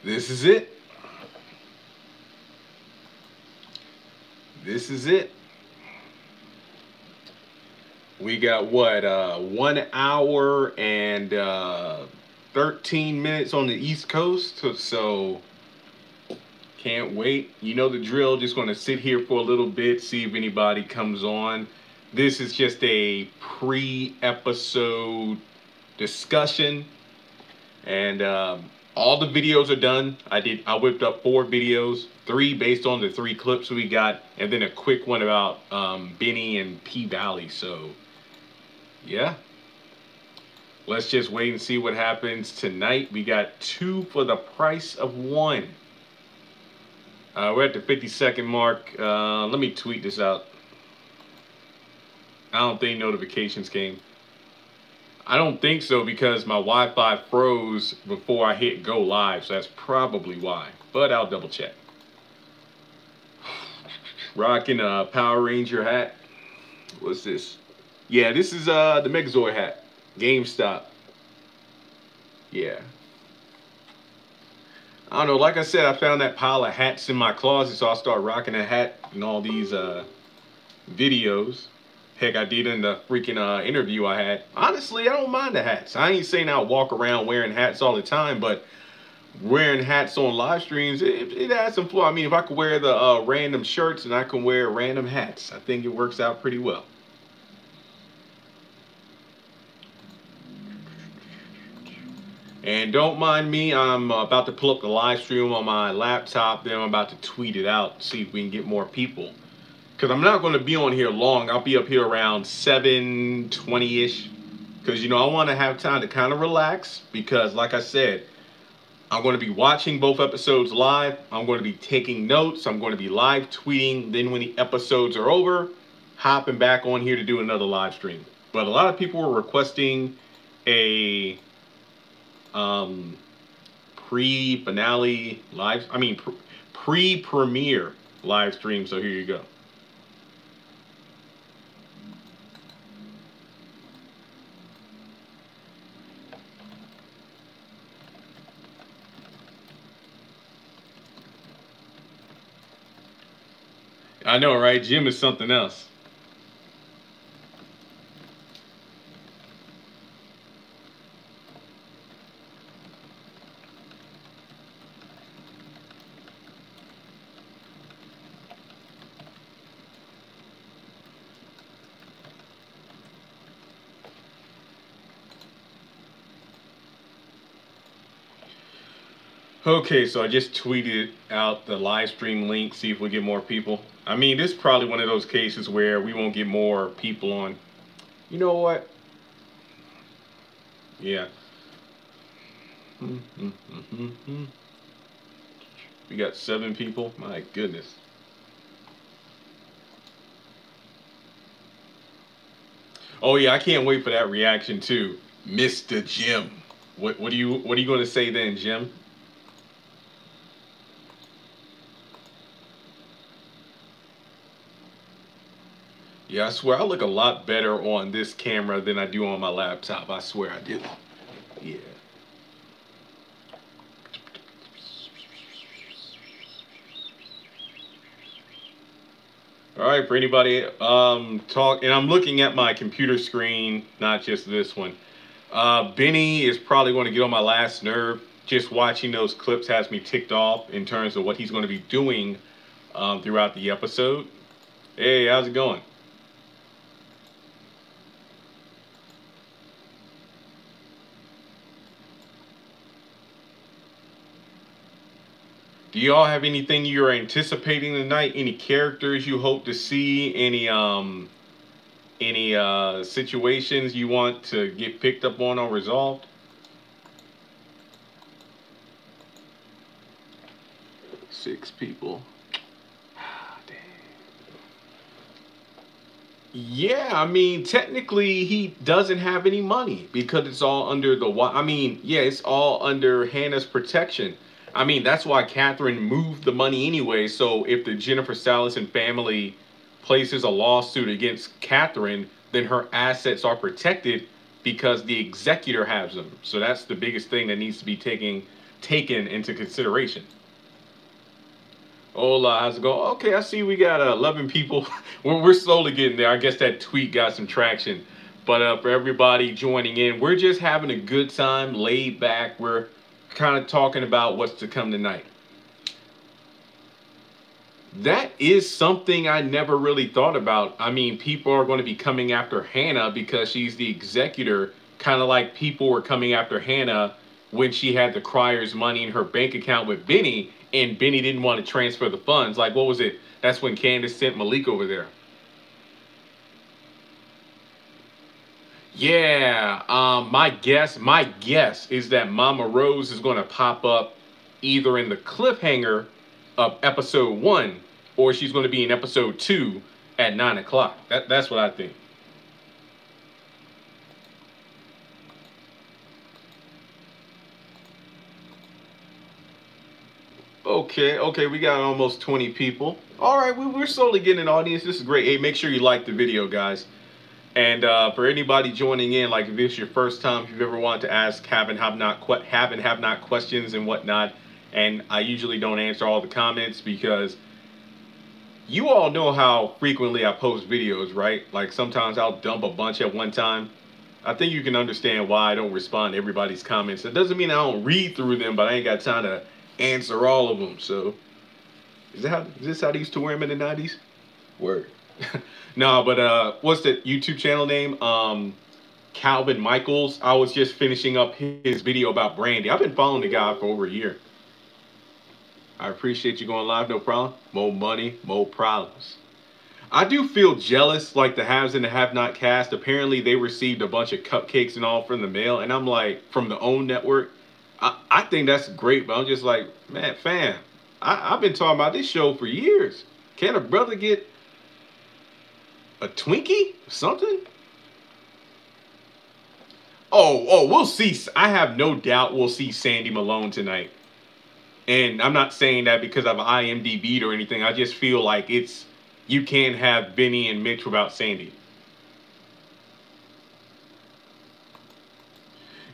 This is it. This is it. We got what, 1 hour and 13 minutes on the East Coast. So can't wait. You know the drill. Just going to sit here for a little bit, see if anybody comes on. This is just a pre-episode discussion, and all the videos are done. I whipped up 4 videos, 3 based on the 3 clips we got, and then a quick one about Benny and P-Valley. So yeah, let's just wait and see what happens tonight. We got 2 for the price of 1. We're at the 50-second mark. Let me tweet this out. I don't think notifications came. I don't think so, because my Wi-Fi froze before I hit go live, so that's probably why. But I'll double check. Rocking a Power Ranger hat. What's this? Yeah, this is the Megazord hat. GameStop. Yeah. I don't know, like I said, I found that pile of hats in my closet, so I'll start rocking a hat in all these videos. Heck, I did in the freaking interview I had. Honestly, I don't mind the hats. I ain't saying I'll walk around wearing hats all the time, but wearing hats on live streams, it adds some flow. I mean, if I could wear the random shirts and I can wear random hats, I think it works out pretty well. And don't mind me, I'm about to pull up the live stream on my laptop, then I'm about to tweet it out, see if we can get more people. Because I'm not going to be on here long. I'll be up here around 7:20-ish. Because, you know, I want to have time to kind of relax. Because, like I said, I'm going to be watching both episodes live. I'm going to be taking notes. I'm going to be live tweeting. Then when the episodes are over, hopping back on here to do another live stream. But a lot of people were requesting a pre-finale live, pre-premiere live stream. So here you go. I know, right? Jim is something else. Okay, so I just tweeted out the live stream link, see if we get more people. I mean, this is probably one of those cases where we won't get more people on. You know what? Yeah. We got 7 people. My goodness. Oh yeah, I can't wait for that reaction too, Mr. Jim. What are you going to say then, Jim? Yeah, I swear I look a lot better on this camera than I do on my laptop. I swear I do. Yeah. All right, for anybody and I'm looking at my computer screen, not just this one. Benny is probably going to get on my last nerve. Just watching those clips has me ticked off in terms of what he's going to be doing throughout the episode. Hey, how's it going? Do y'all have anything you're anticipating tonight? Any characters you hope to see? Any situations you want to get picked up on or resolved? Six people. Dang. Yeah, I mean, technically he doesn't have any money because it's all under it's all under Hannah's protection. I mean, that's why Catherine moved the money anyway. So if the Jennifer Salison family places a lawsuit against Catherine, then her assets are protected because the executor has them. So that's the biggest thing that needs to be taken taken into consideration. Hola, how's it going? Okay, I see we got 11 people. We're slowly getting there. I guess that tweet got some traction. But for everybody joining in, we're just having a good time, laid back. We're kind of talking about what's to come tonight. That is something I never really thought about. I mean, people are going to be coming after Hannah because she's the executor, kind of like people were coming after Hannah when she had the Crier's money in her bank account with Benny, and Benny didn't want to transfer the funds. Like, what was it? That's when Candace sent Malik over there. Yeah, my guess is that Mama Rose is going to pop up either in the cliffhanger of episode 1, or she's going to be in episode 2 at 9 o'clock. That's what I think. Okay, we got almost 20 people. All right, we're slowly getting an audience. This is great. Hey, make sure you like the video, guys. And for anybody joining in, like if this is your first time, if you've ever wanted to ask have and have not questions and whatnot, and I usually don't answer all the comments because you all know how frequently I post videos, right? Like sometimes I'll dump a bunch at one time. I think you can understand why I don't respond to everybody's comments. It doesn't mean I don't read through them, but I ain't got time to answer all of them. So is this how they used to wear them in the 90s? Word. No, but what's the YouTube channel name? Calvin Michaels. I was just finishing up his video about Brandy. I've been following the guy for over a year. I appreciate you going live, no problem. More money, more problems. I do feel jealous, like the haves and the have not cast. Apparently they received a bunch of cupcakes and all from the mail, and I'm like, from the OWN network. I think that's great, but I'm just like, man, fam, I've been talking about this show for years. Can a brother get a Twinkie? Something? Oh, we'll see. I have no doubt we'll see Sandy Malone tonight. And I'm not saying that because I've IMDb'd or anything. I just feel like you can't have Benny and Mitch without Sandy.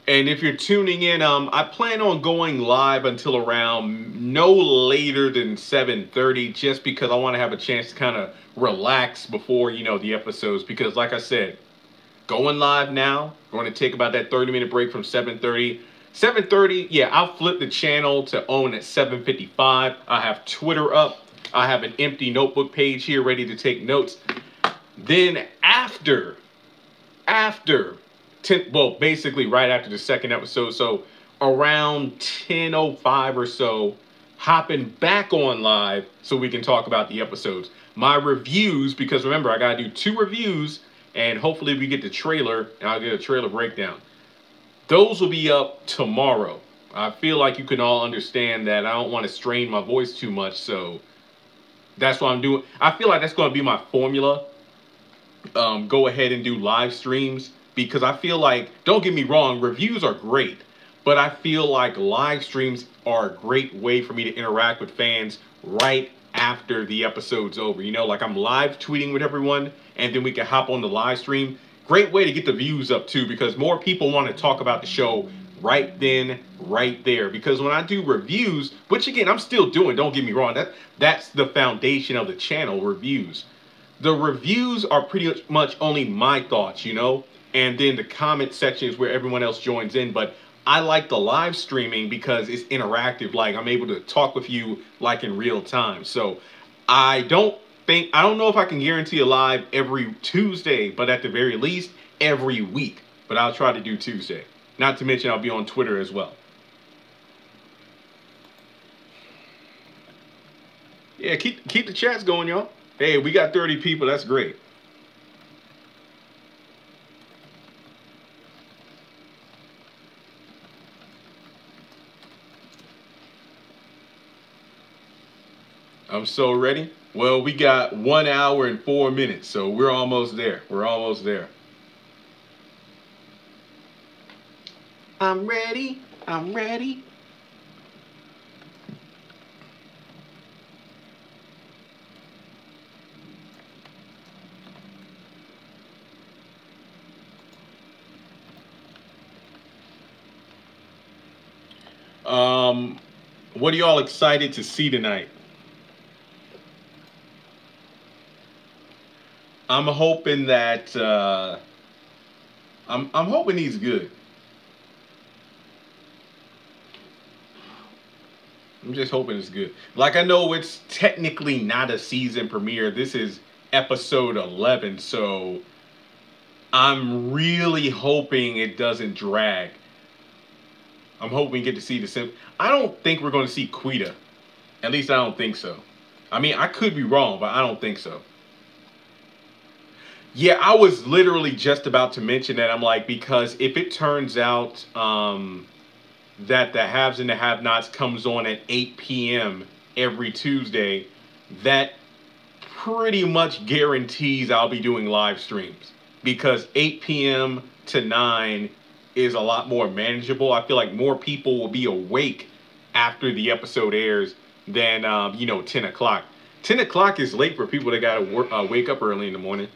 And if you're tuning in, I plan on going live until around no later than 7:30, just because I want to have a chance to kind of relax before, the episodes. Because like I said, going live now, we're going to take about that 30-minute break from 7:30. 7:30, yeah, I'll flip the channel to OWN at 7:55. I have Twitter up. I have an empty notebook page here ready to take notes. Then after 10, well, basically right after the second episode, so around 10:05 or so, hopping back on live so we can talk about the episodes. My reviews, because remember, I gotta do 2 reviews, and hopefully we get the trailer, and I'll get a trailer breakdown. Those will be up tomorrow. I feel like you can all understand that I don't want to strain my voice too much, so that's what I'm doing. I feel like that's going to be my formula. Go ahead and do live streams, because I feel like, don't get me wrong, reviews are great, but I feel like live streams are a great way for me to interact with fans right after the episode's over. Like I'm live tweeting with everyone, and then we can hop on the live stream. Great way to get the views up too, because more people want to talk about the show right then, right there. Because when I do reviews, which again, I'm still doing, don't get me wrong, that's the foundation of the channel, reviews. The reviews are pretty much only my thoughts, and then the comment section is where everyone else joins in. But I like the live streaming because it's interactive. Like I'm able to talk with you like in real time. So I don't know if I can guarantee a live every Tuesday, but at the very least every week. But I'll try to do Tuesday. Not to mention I'll be on Twitter as well. Yeah, keep the chats going, y'all. Hey, we got 30 people. That's great. I'm so ready. Well, we got 1 hour and 4 minutes, so we're almost there. We're almost there. I'm ready. I'm ready. What are y'all excited to see tonight? I'm hoping that I'm hoping he's good. I'm just hoping it's good. Like, I know it's technically not a season premiere. This is episode 11, so I'm really hoping it doesn't drag. I'm hoping we get to see the sim. I don't think we're going to see Quita. At least I don't think so. I mean, I could be wrong, but I don't think so. Yeah, I was literally just about to mention that. I'm like, because if it turns out that the haves and the have-nots comes on at 8 p.m. every Tuesday, that pretty much guarantees I'll be doing live streams, because 8 p.m. to 9 is a lot more manageable. I feel like more people will be awake after the episode airs than 10 o'clock. 10 o'clock is late for people that gotta wake up early in the morning.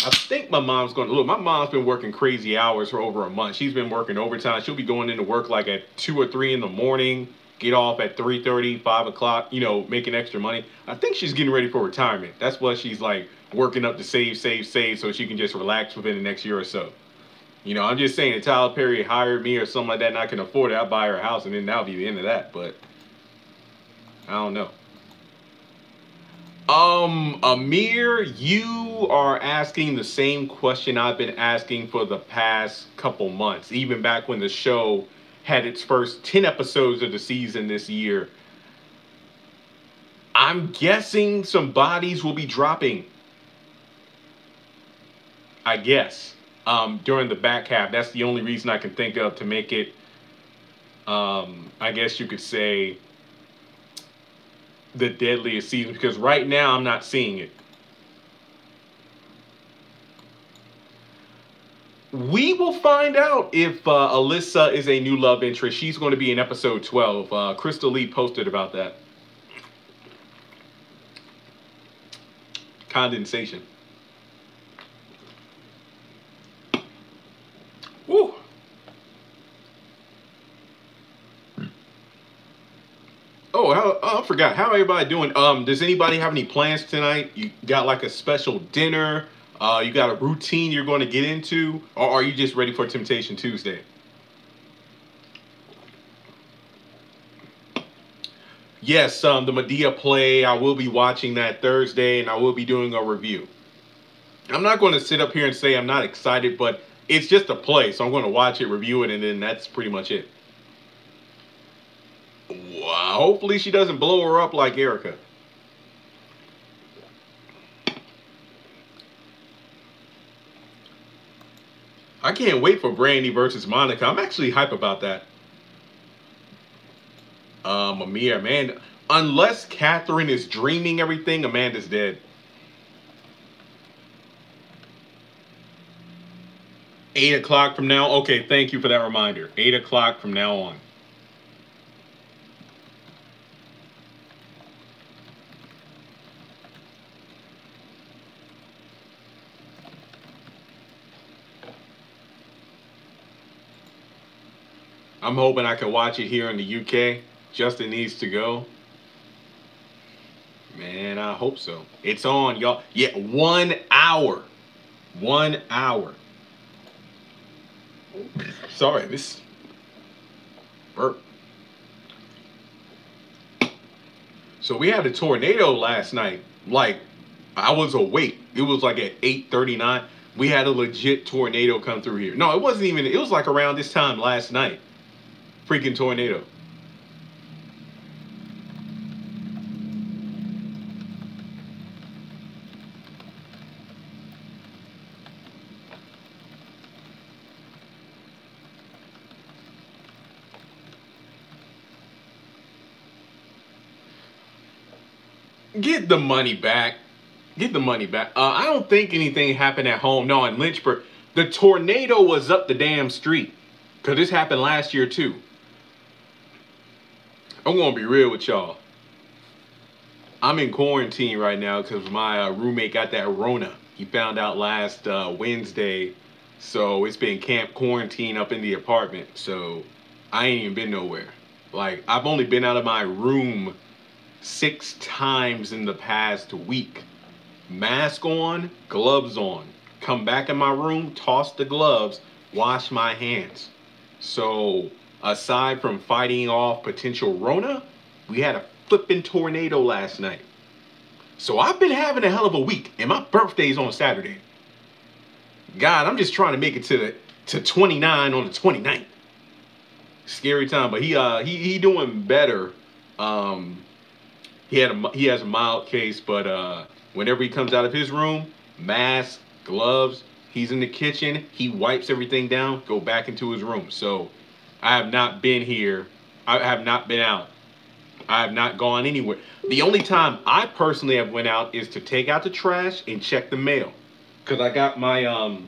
I think my mom's going to look. My mom's been working crazy hours for over a month. She's been working overtime. She'll be going into work like at 2 or 3 in the morning, get off at 3:30, 5 o'clock, making extra money. I think she's getting ready for retirement. That's what she's like, working up to save so she can just relax within the next year or so. I'm just saying, if Tyler Perry hired me or something like that and I can afford it, I'll buy her a house and then that'll be the end of that. But I don't know. Amir, you are asking the same question I've been asking for the past couple months, even back when the show had its first 10 episodes of the season this year. I'm guessing some bodies will be dropping, I guess, during the back half. That's the only reason I can think of to make it, I guess you could say, the deadliest season, because right now I'm not seeing it. We will find out if Alyssa is a new love interest. She's going to be in episode 12. Crystal Lee posted about that. Condensation. Woo. Oh, I forgot. How everybody doing? Does anybody have any plans tonight? You got like a special dinner? You got a routine you're going to get into? Or are you just ready for Temptation Tuesday? Yes, the Medea play, I will be watching that Thursday, and I will be doing a review. I'm not going to sit up here and say I'm not excited, but it's just a play, so I'm going to watch it, review it, and then that's pretty much it. Wow, hopefully she doesn't blow her up like Erica. I can't wait for Brandy versus Monica. I'm actually hype about that. Amir, man, unless Catherine is dreaming everything, Amanda's dead. 8 o'clock from now. Okay, thank you for that reminder. 8 o'clock from now on. I'm hoping I can watch it here in the UK. Justin needs to go. Man, I hope so. It's on, y'all. Yeah, 1 hour. 1 hour. Sorry, this burp. So we had a tornado last night. Like, I was awake. It was like at 8:39. We had a legit tornado come through here. No, it wasn't even. It was like around this time last night. Freaking tornado. Get the money back. Get the money back. I don't think anything happened at home. No, in Lynchburg. The tornado was up the damn street. Because this happened last year too. I'm going to be real with y'all. I'm in quarantine right now because my roommate got that Rona. He found out last Wednesday. So it's been camp quarantine up in the apartment. So I ain't even been nowhere. Like, I've only been out of my room 6 times in the past week. Mask on, gloves on. Come back in my room, toss the gloves, wash my hands. So, aside from fighting off potential Rona, we had a flipping tornado last night. So I've been having a hell of a week, and my birthday's on Saturday. God, I'm just trying to make it to 29 on the 29th. Scary time, but he doing better. He has a mild case, but whenever he comes out of his room, mask, gloves, he's in the kitchen, he wipes everything down, go back into his room. So I have not been here. I have not been out. I have not gone anywhere. The only time I personally have went out is to take out the trash and check the mail. Cause I got my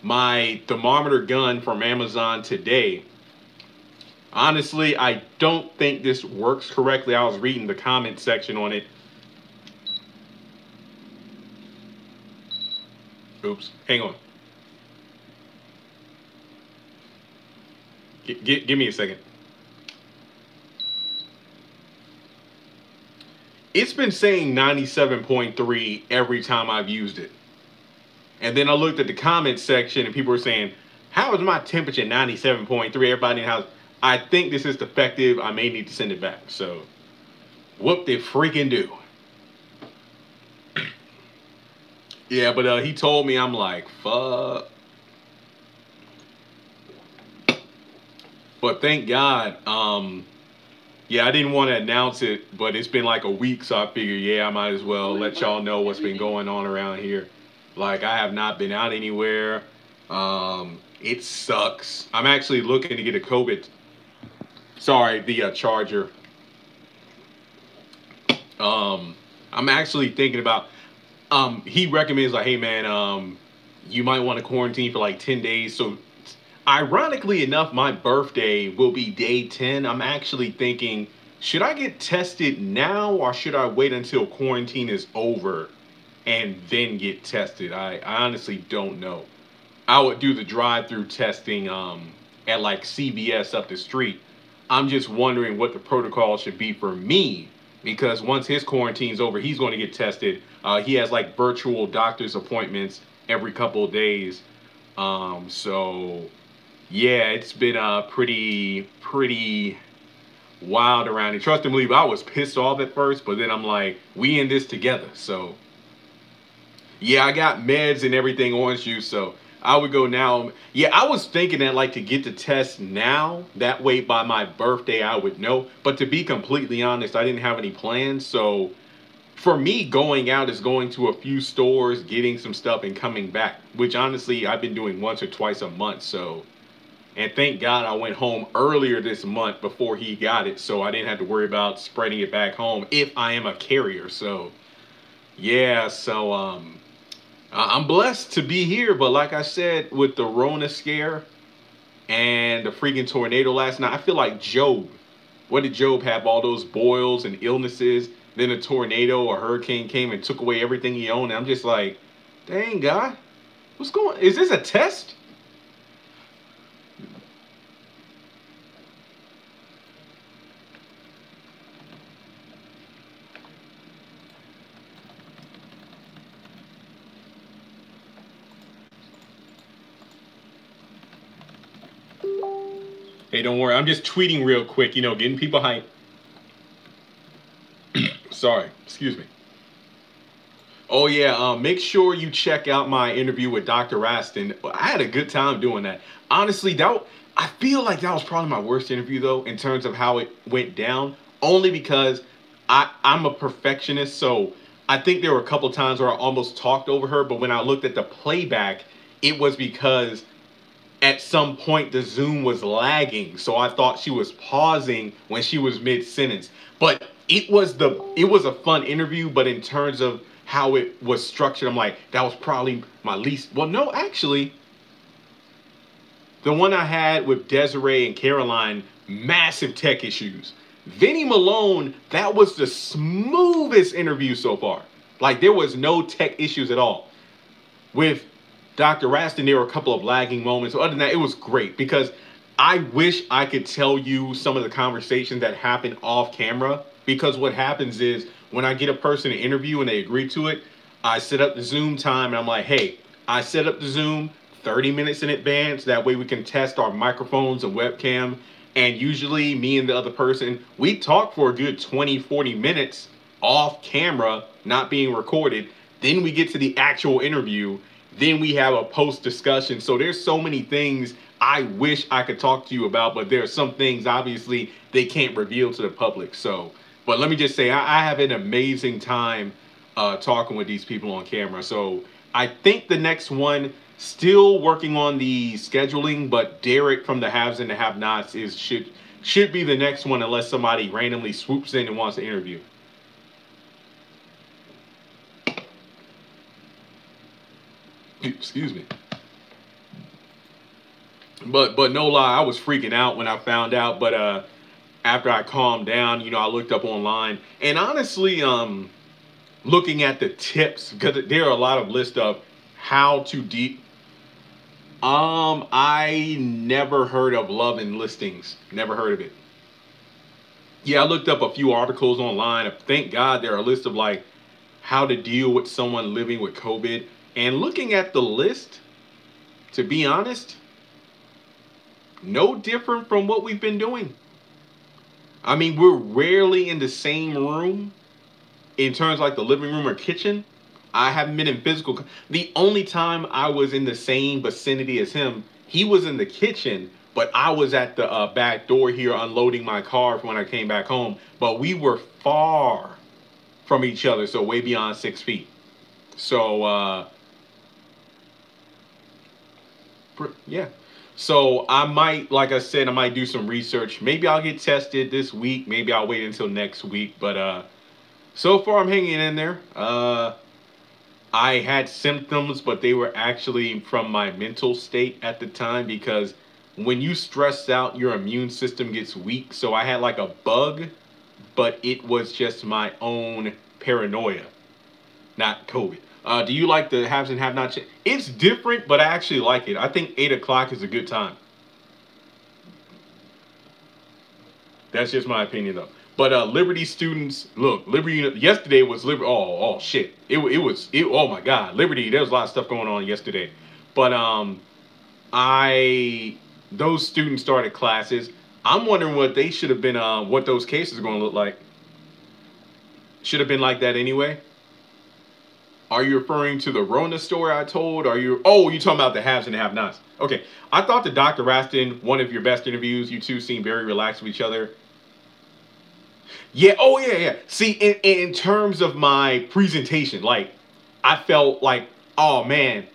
my thermometer gun from Amazon today. Honestly, I don't think this works correctly. I was reading the comment section on it. Oops, hang on. Give me a second. It's been saying 97.3 every time I've used it. And then I looked at the comment section and people were saying, how is my temperature 97.3? Everybody in the house. I think this is defective. I may need to send it back. So, whoop they freaking do. Yeah, but he told me, I'm like, fuck. But thank God, yeah, I didn't want to announce it, but it's been like a week, so I figured, yeah, I might as well let y'all know what's been going on around here. Like, I have not been out anywhere. It sucks. I'm actually looking to get a COVID. Sorry, the charger. I'm actually thinking about. He recommends like, hey man, you might want to quarantine for like 10 days. So, ironically enough, my birthday will be day 10. I'm actually thinking, should I get tested now or should I wait until quarantine is over and then get tested? I honestly don't know. I would do the drive-through testing at like CVS up the street. I'm just wondering what the protocol should be for me, because once his quarantine's over, he's going to get tested. He has like virtual doctor's appointments every couple of days. So yeah, it's been pretty wild around here. Trust and believe, I was pissed off at first, but then I'm like, we in this together. So yeah, I got meds and everything, orange juice, so I would go now. Yeah, I was thinking that like to get the test now, that way by my birthday I would know. But to be completely honest, I didn't have any plans. So for me, going out is going to a few stores, getting some stuff and coming back, which honestly I've been doing once or twice a month. So, and thank God I went home earlier this month before he got it, so I didn't have to worry about spreading it back home if I am a carrier. So yeah, so I'm blessed to be here, but like I said, with the Rona scare and the freaking tornado last night, I feel like Job. What did Job have? All those boils and illnesses. Then a tornado or hurricane came and took away everything he owned. And I'm just like, dang, God, what's going on? Is this a test? Hey, don't worry. I'm just tweeting real quick, you know, getting people hyped. Sorry, excuse me. Oh yeah, make sure you check out my interview with Dr. Raston. I had a good time doing that. Honestly, I feel like that was probably my worst interview though, in terms of how it went down. Only because I'm a perfectionist, so I think there were a couple times where I almost talked over her. But when I looked at the playback, it was because at some point the Zoom was lagging, so I thought she was pausing when she was mid-sentence. But it was a fun interview, but in terms of how it was structured, I'm like, that was probably my least. Well, no, actually, the one I had with Desiree and Caroline, massive tech issues. Vinny Malone, that was the smoothest interview so far. Like, there was no tech issues at all. With Dr. Raston, there were a couple of lagging moments. Other than that, it was great because I wish I could tell you some of the conversations that happen off camera, because what happens is when I get a person to interview and they agree to it, I set up the Zoom time and I'm like, hey, I set up the Zoom 30 minutes in advance. That way we can test our microphones and webcam. And usually me and the other person, we talk for a good 20, 40 minutes off camera, not being recorded. Then we get to the actual interview. Then we have a post discussion. So there's so many things I wish I could talk to you about, but there are some things obviously they can't reveal to the public. So, but let me just say, I have an amazing time talking with these people on camera. So I think the next one, still working on the scheduling, but Derek from the Haves and the Have-Nots should be the next one, unless somebody randomly swoops in and wants to interview. Excuse me. But no lie, I was freaking out when I found out. But after I calmed down, you know, I looked up online, and honestly, looking at the tips, because there are a lot of lists of how to I never heard of love and listings. Never heard of it. Yeah, I looked up a few articles online. Thank God there are a list of like how to deal with someone living with COVID. And looking at the list, to be honest, no different from what we've been doing. I mean, we're rarely in the same room in terms of like the living room or kitchen. I haven't been in physical. The only time I was in the same vicinity as him, he was in the kitchen, but I was at the back door here unloading my car when I came back home. But we were far from each other, so way beyond 6 feet. So, yeah. So I might, like I said, I might do some research. Maybe I'll get tested this week. Maybe I'll wait until next week. But so far I'm hanging in there. I had symptoms, but they were actually from my mental state at the time, because when you stress out, your immune system gets weak. So I had like a bug, but it was just my own paranoia, not COVID. Do you like the haves and have-nots? It's different, but I actually like it. I think 8 o'clock is a good time. That's just my opinion, though. But Liberty students, look, Liberty, yesterday was Liberty. Oh shit. It was, oh my God, Liberty, there was a lot of stuff going on yesterday. But those students started classes. I'm wondering what they should have been, what those cases are going to look like. Should have been like that anyway. Are you referring to the Rona story I told? Are you, oh, you talking about the haves and the have-nots. Okay, I thought the Dr. Raston, one of your best interviews, you two seemed very relaxed with each other. Yeah, oh yeah. See, in terms of my presentation, like, I felt like, oh man,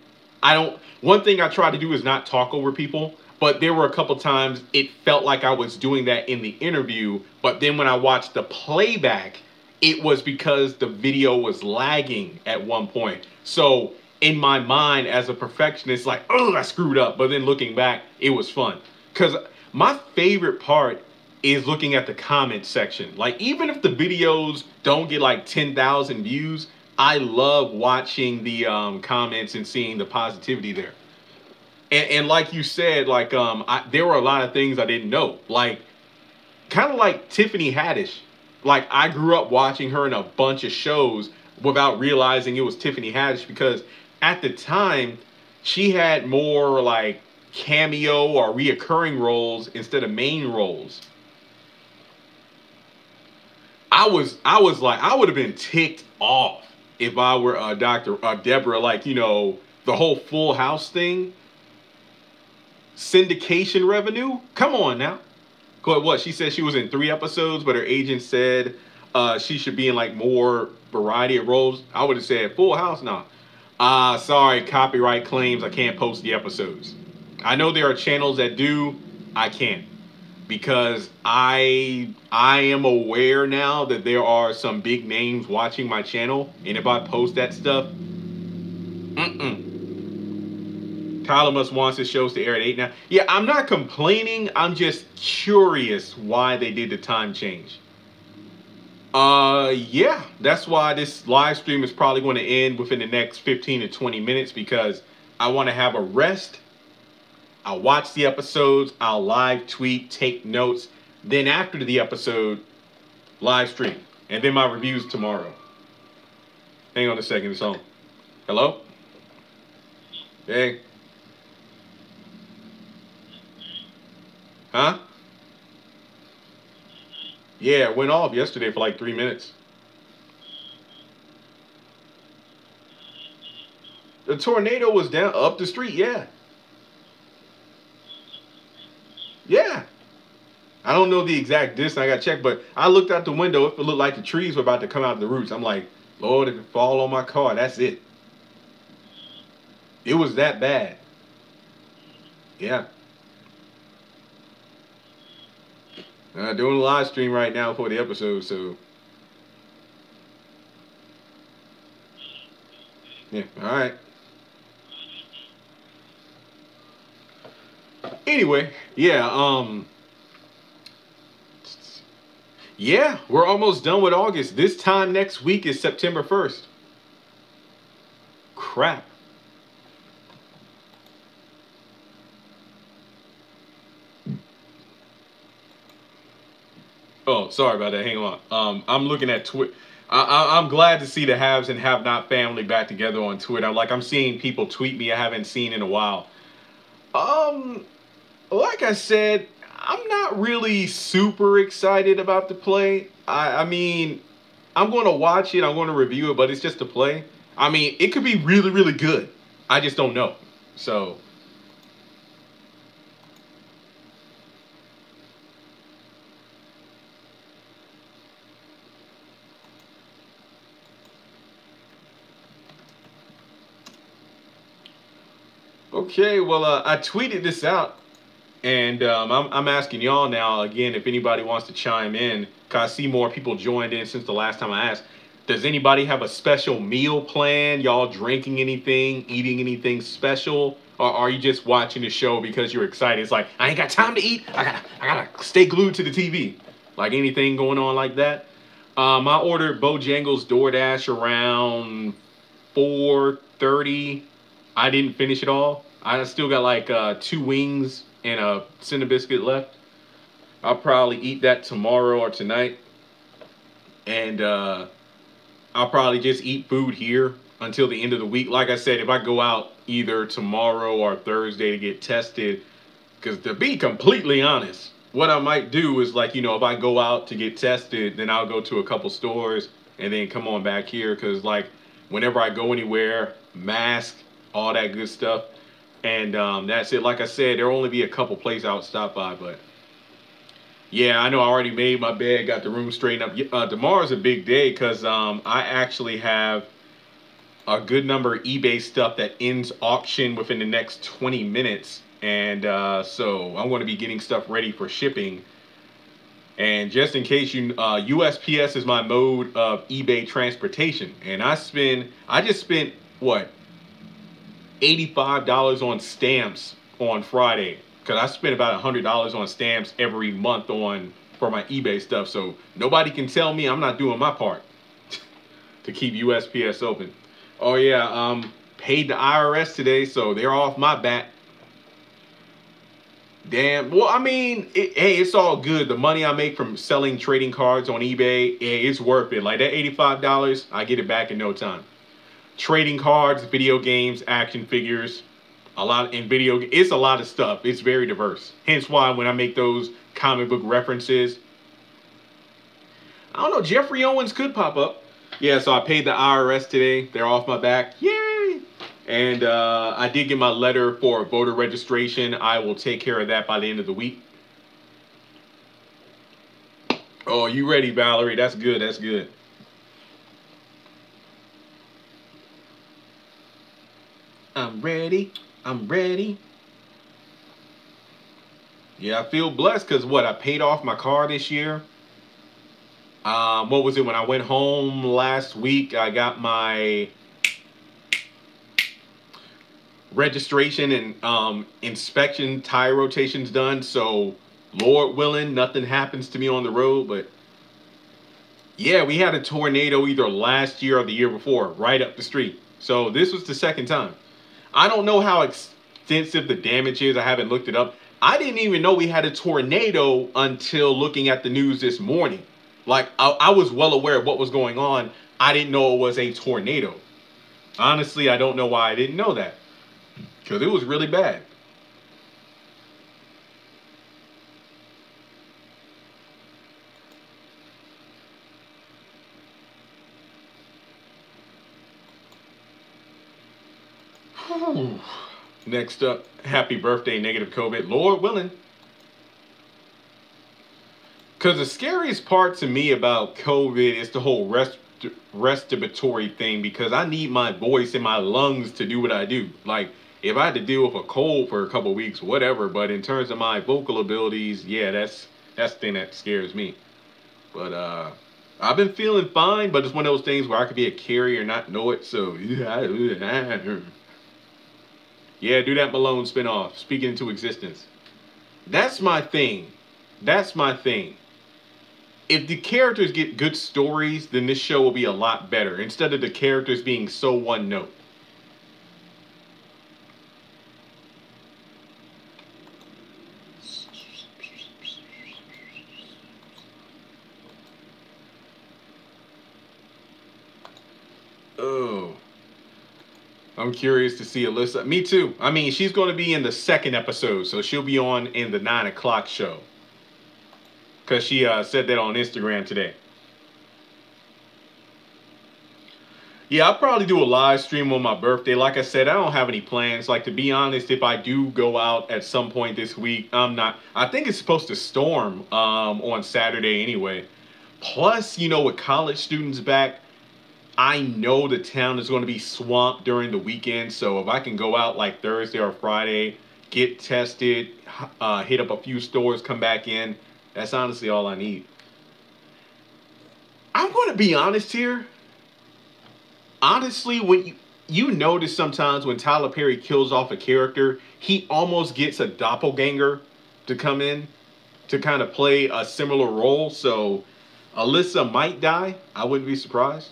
one thing I try to do is not talk over people, but there were a couple times it felt like I was doing that in the interview, but then when I watched the playback, it was because the video was lagging at one point. So in my mind as a perfectionist, like, oh, I screwed up. But then looking back, it was fun. Because my favorite part is looking at the comment section. Like, even if the videos don't get like 10,000 views, I love watching the comments and seeing the positivity there. And like you said, like, there were a lot of things I didn't know. Like, kind of like Tiffany Haddish. Like, I grew up watching her in a bunch of shows without realizing it was Tiffany Haddish, because at the time, she had more like cameo or reoccurring roles instead of main roles. I was like, I would have been ticked off if I were Dr. Deborah, like, you know, the whole Full House thing. Syndication revenue? Come on now. What, she said she was in 3 episodes, but her agent said she should be in like more variety of roles. I would have said Full House now. Sorry, copyright claims. I can't post the episodes. I know there are channels that do. I can't, because I am aware now that there are some big names watching my channel, and if I post that stuff, Tyler must wants his shows to air at 8 now. Yeah, I'm not complaining. I'm just curious why they did the time change. Yeah, that's why this live stream is probably going to end within the next 15 to 20 minutes, because I want to have a rest. I'll watch the episodes, I'll live tweet, take notes. Then after the episode, live stream. And then my reviews tomorrow. Hang on a second, it's on. Hello? Hey. Huh? Yeah, it went off yesterday for like 3 minutes. The tornado was down up the street, yeah. Yeah. I don't know the exact distance, I gotta check, but I looked out the window, it looked like the trees were about to come out of the roots. I'm like, Lord, if it fall on my car, that's it. It was that bad. Yeah. Doing a live stream right now for the episode, so. Yeah, alright. Anyway, yeah, we're almost done with August. This time next week is September 1st. Crap. Oh, sorry about that. Hang on. I'm looking at Twitter. I'm glad to see the haves and have not family back together on Twitter. I'm seeing people tweet me I haven't seen in a while. Like I said, I'm not really super excited about the play. I mean, I'm going to watch it. I'm going to review it, but it's just a play. I mean, it could be really, really good. I just don't know. So. Okay, well, I tweeted this out. And I'm asking y'all now, again, if anybody wants to chime in, because I see more people joined in since the last time I asked. Does anybody have a special meal plan? Y'all drinking anything, eating anything special? Or are you just watching the show because you're excited? It's like, I ain't got time to eat. I gotta stay glued to the TV. Like anything going on like that? I ordered Bojangles DoorDash around 4:30. I didn't finish it all. I still got like 2 wings and a cinnamon biscuit left. I'll probably eat that tomorrow or tonight. And I'll probably just eat food here until the end of the week. Like I said, if I go out either tomorrow or Thursday to get tested, because to be completely honest, what I might do is like, if I go out to get tested, then I'll go to a couple stores and then come on back here. Because like whenever I go anywhere, mask, all that good stuff. And that's it. Like I said, there'll only be a couple places I'll stop by, but yeah, I know I already made my bed, got the room straightened up. Tomorrow's a big day because I actually have a good number of eBay stuff that ends auction within the next 20 minutes. And so I'm going to be getting stuff ready for shipping. And just in case USPS is my mode of eBay transportation. And I just spent, what? $85 on stamps on Friday, because I spend about $100 on stamps every month for my eBay stuff. So nobody can tell me I'm not doing my part to keep USPS open. Oh yeah, paid the IRS today, so they're off my back. Damn. Well, I mean, hey, it's all good. The money I make from selling trading cards on eBay, it's worth it. Like that $85, I get it back in no time. Trading cards, video games, action figures, it's a lot of stuff. It's very diverse. Hence why when I make those comic book references, I don't know, Jeffrey Owens could pop up. Yeah, so I paid the IRS today. They're off my back. Yay! And I did get my letter for voter registration. I will take care of that by the end of the week. Oh, you ready, Valerie? That's good. That's good. I'm ready. I'm ready. Yeah, I feel blessed because I paid off my car this year. What was it? When I went home last week, I got my registration and inspection, tire rotations done. So, Lord willing, nothing happens to me on the road. But yeah, we had a tornado either last year or the year before, right up the street. So this was the second time. I don't know how extensive the damage is. I haven't looked it up. I didn't even know we had a tornado until looking at the news this morning. Like, I was well aware of what was going on. I didn't know it was a tornado. Honestly, I don't know why I didn't know that. Because it was really bad. Whew. Next up, happy birthday, negative COVID. Lord willing. Because the scariest part to me about COVID is the whole respiratory thing, because I need my voice and my lungs to do what I do. Like, if I had to deal with a cold for a couple of weeks, whatever. But in terms of my vocal abilities, yeah, that's the thing that scares me. But I've been feeling fine, but it's one of those things where I could be a carrier and not know it. So, yeah, do that Malone spinoff, Speaking into Existence. That's my thing. That's my thing. If the characters get good stories, then this show will be a lot better, instead of the characters being so one note. Oh. I'm curious to see Alyssa. Me too. I mean, she's going to be in the second episode, so she'll be on in the 9 o'clock show. Because she said that on Instagram today. Yeah, I'll probably do a live stream on my birthday. Like I said, I don't have any plans. Like, to be honest, if I do go out at some point this week, I'm not. I think it's supposed to storm on Saturday anyway. Plus, you know, with college students back, I know the town is going to be swamped during the weekend. So if I can go out like Thursday or Friday, get tested, hit up a few stores, come back in, that's honestly all I need. I'm going to be honest here. Honestly, when you notice sometimes when Tyler Perry kills off a character, he almost gets a doppelganger to come in to kind of play a similar role. So Alyssa might die. I wouldn't be surprised.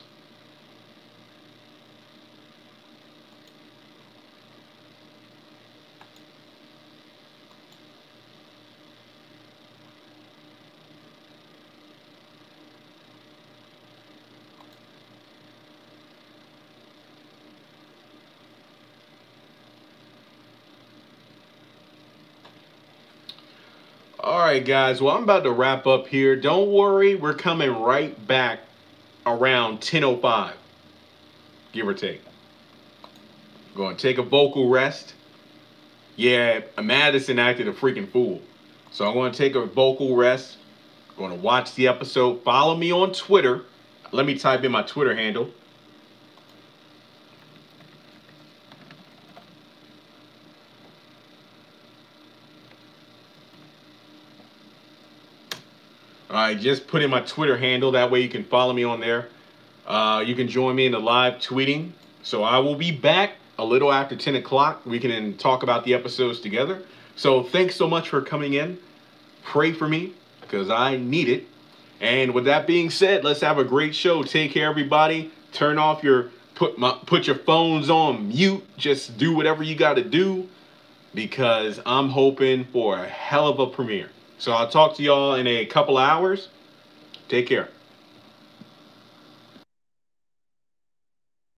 All right, guys. Well, I'm about to wrap up here. Don't worry. We're coming right back around 10:05, give or take. Going to take a vocal rest. Yeah, Madison acted a freaking fool. So I'm going to take a vocal rest. Going to watch the episode. Follow me on Twitter. Let me type in my Twitter handle. I just put in my Twitter handle. That way you can follow me on there. You can join me in the live tweeting. So I will be back a little after 10 o'clock. We can talk about the episodes together. So thanks so much for coming in. Pray for me, because I need it. And with that being said, let's have a great show. Take care, everybody. Turn off your, put your phones on mute. Just do whatever you got to do, because I'm hoping for a hell of a premiere. So I'll talk to y'all in a couple hours. Take care.